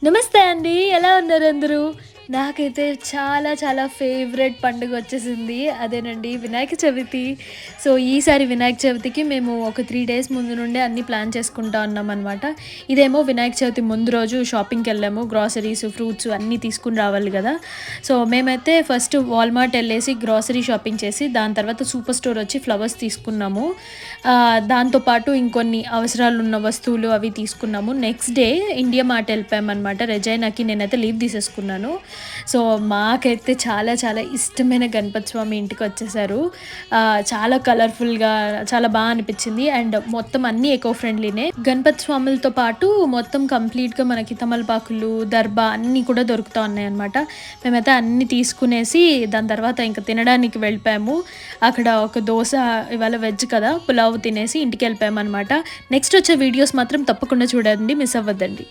నమస్తే అండి. ఎలా ఉన్నారు అందరూ? నాకైతే చాలా చాలా ఫేవరెట్ పండుగ వచ్చేసింది. అదేనండి వినాయక చవితి. సో, ఈసారి వినాయక చవితికి మేము ఒక 3 డేస్ ముందు నుండే అన్నీ ప్లాన్ చేసుకుంటా ఉన్నామనమాట. ఇదేమో వినాయక చవితి ముందు రోజు షాపింగ్‌కెళ్ళాము. గ్రాసరీస్, ఫ్రూట్స్ అన్నీ తీసుకొని రావాలి గదా! సో, మేమైతే ఫస్ట్ వాల్మార్ట్ ఎళ్ళేసి గ్రాసరీ షాపింగ్ చేసి, దాని తర్వాత సూపర్ స్టోర్ వచ్చి ఫ్లవర్స్ తీసుకున్నాము. దాంతో పాటు ఇంకొన్ని అవసరాలున్న వస్తువులు అవి తీసుకున్నాము. నెక్స్ట్ డే ఇండియా మార్ట్ ఎళ్ళిపోయామనమాట. రెజైనాకి నేనైతే లీవ్ తీసేసుకున్నాను. సో, మాకైతే చాలా చాలా ఇష్టమైన గణపతి స్వామి ఇంటికొచ్చేసారు. చాలా కలర్‌ఫుల్‌గా చాలా అనిపిచ్చింది. అండ్ మొత్తం అన్నీ ఎకో ఫ్రెండ్లీనే. గణపతి స్వాములతో పాటు మొత్తం కంప్లీట్‌గా మనకి తమలపాకులు, దర్బా అన్నీ కూడా దొరుకుతా ఉన్నాయన్నమాట. మేమైతే అన్నీ తీసుకునేసి దాని తర్వాత ఇంక తినడానికి వెళ్ళిపోయాము. అక్కడ ఒక దోస ఇవాళ వెజ్ కదా! పులావ్ తినేసి ఇంటికెళ్ళిపోయామన్నమాట. నెక్స్ట్ వచ్చే వీడియోస్ మాత్రం తప్పకుండా చూడండి. మిస్ అవ్వద్దండి.